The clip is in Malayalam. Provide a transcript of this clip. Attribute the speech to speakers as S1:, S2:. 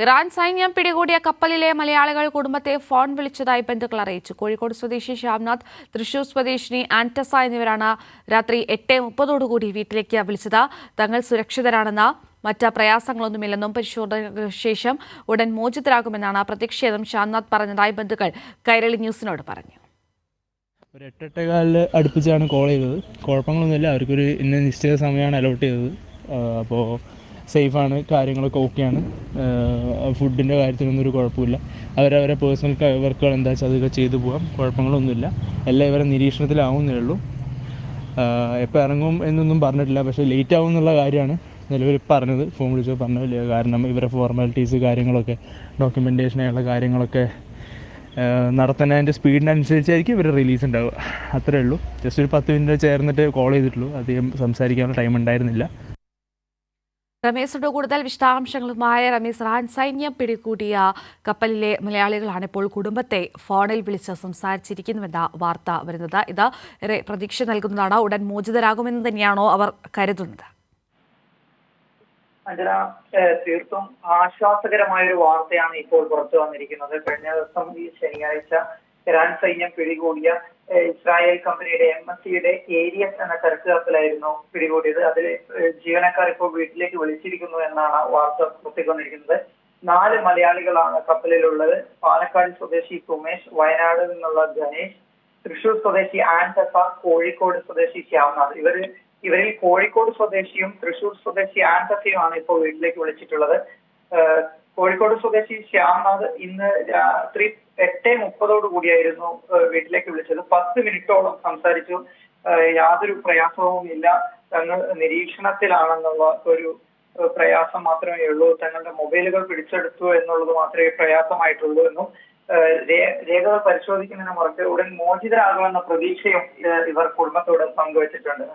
S1: ഇറാൻ സൈന്യം പിടികൂടിയ കപ്പലിലെ മലയാളികൾ കുടുംബത്തെ ഫോൺ വിളിച്ചതായി ബന്ധുക്കൾ അറിയിച്ചു. കോഴിക്കോട് സ്വദേശി ശ്യാംനാഥ്, തൃശൂർ സ്വദേശിനി ആന്റസ എന്നിവരാണ് രാത്രി 8:30 വീട്ടിലേക്ക് വിളിച്ചത്. തങ്ങൾ സുരക്ഷിതരാണെന്ന്, മറ്റ് പ്രയാസങ്ങളൊന്നുമില്ലെന്നും പരിശോധനയ്ക്ക് ശേഷം ഉടൻ മോചിതരാകുമെന്നാണ് പ്രതീക്ഷയെന്നും ശ്യാംനാഥ് പറഞ്ഞതായി ബന്ധുക്കൾ കൈരളി ന്യൂസിനോട് പറഞ്ഞു.
S2: ഒരു 8:15 അടുപ്പിച്ചാണ് കോൾ ചെയ്തത്. കുഴപ്പങ്ങളൊന്നുമില്ല. അവർക്കൊരു നിശ്ചിത സമയമാണ് അലോട്ട് ചെയ്തത്. അപ്പോൾ സേഫാണ്, കാര്യങ്ങളൊക്കെ ഓക്കെയാണ്. ഫുഡിൻ്റെ കാര്യത്തിനൊന്നും ഒരു കുഴപ്പമില്ല. അവരവരെ പേഴ്സണൽ വർക്കുകൾ എന്താ വെച്ചാൽ അതൊക്കെ ചെയ്തു പോകാം. കുഴപ്പങ്ങളൊന്നുമില്ല. എല്ലാം ഇവരെ നിരീക്ഷണത്തിലാവുന്നേ ഉള്ളൂ. എപ്പോൾ ഇറങ്ങും എന്നൊന്നും പറഞ്ഞിട്ടില്ല. പക്ഷേ ലേറ്റ് ആവും എന്നുള്ള കാര്യമാണ് നിലവിൽ പറഞ്ഞത്. ഫോൺ വിളിച്ചോ പറഞ്ഞത്. കാരണം ഇവരെ ഫോർമാലിറ്റീസ് കാര്യങ്ങളൊക്കെ, ഡോക്യുമെൻറ്റേഷനുള്ള കാര്യങ്ങളൊക്കെ നടത്തുന്നതിൻ്റെ സ്പീഡിനനുസരിച്ചായിരിക്കും ഇവർ റിലീസ് ഉണ്ടാവുക. അത്രയേ ഉള്ളൂ. ജസ്റ്റ് ഒരു 10 മിനിറ്റ് ചേർന്നിട്ട് കോൾ ചെയ്തിട്ടുള്ളൂ. അധികം സംസാരിക്കാനുള്ള ടൈം ഉണ്ടായിരുന്നില്ല.
S1: രമേശോട് കൂടുതൽ വിശദാംശങ്ങളുമായ രമേശ്, ഇറാൻ സൈന്യം പിടികൂടിയ കപ്പലിലെ മലയാളികളാണ് ഇപ്പോൾ കുടുംബത്തെ ഫോണിൽ വിളിച്ച് സംസാരിച്ചിരിക്കുന്നുവെന്ന വാർത്ത വരുന്നത്. ഇത് ഏറെ പ്രതീക്ഷ നൽകുന്നതാണ്. ഉടൻ മോചിതരാകുമെന്ന് തന്നെയാണോ അവർ കരുതുന്നത്?
S3: അഞ്ജന, തീർത്തും ആശ്വാസകരമായ ഒരു വാർത്തയാണ് ഇപ്പോൾ പുറത്തു വന്നിരിക്കുന്നത്. കഴിഞ്ഞ ദിവസം ഈ ശനിയാഴ്ച ഇറാൻ സൈന്യം പിടികൂടിയ ഇസ്രായേൽ കമ്പനിയുടെ MSCയുടെ ഏരിയസ് എന്ന ചരക്ക് കപ്പലായിരുന്നു പിടികൂടിയത്. അതിൽ ജീവനക്കാർ ഇപ്പോൾ വീട്ടിലേക്ക് വിളിച്ചിരിക്കുന്നു എന്നാണ് വാർത്ത പുറത്തേക്ക് വന്നിരിക്കുന്നത്. 4 മലയാളികളാണ് കപ്പലിലുള്ളത്. പാലക്കാട് സ്വദേശി സുമേഷ്, വയനാട് നിന്നുള്ള ഗണേഷ്, തൃശൂർ സ്വദേശി ആൻറ്റസ, കോഴിക്കോട് സ്വദേശി ശ്യാംനാഥ്. ഇവരിൽ കോഴിക്കോട് സ്വദേശിയും തൃശൂർ സ്വദേശി ആൻറ്റസയുമാണ് ഇപ്പോൾ വീട്ടിലേക്ക് വിളിച്ചിട്ടുള്ളത്. കോഴിക്കോട് സ്വദേശി ശ്യാംനാഥ് ഇന്ന് രാത്രി 8:30 വീട്ടിലേക്ക് വിളിച്ചത്. 10 മിനിറ്റോളം സംസാരിച്ചു. യാതൊരു പ്രയാസവും ഇല്ല. തങ്ങൾ നിരീക്ഷണത്തിലാണെന്നുള്ള ഒരു പ്രയാസം മാത്രമേ ഉള്ളൂ. തങ്ങളുടെ മൊബൈലുകൾ പിടിച്ചെടുത്തു എന്നുള്ളത് മാത്രമേ പ്രയാസമായിട്ടുള്ളൂ എന്നും രേഖകൾ പരിശോധിക്കുന്നതിന് മുറയ്ക്ക് ഉടൻ മോചിതരാകുമെന്ന പ്രതീക്ഷയും ഇവർ കുടുംബത്തോട് പങ്കുവച്ചിട്ടുണ്ട്.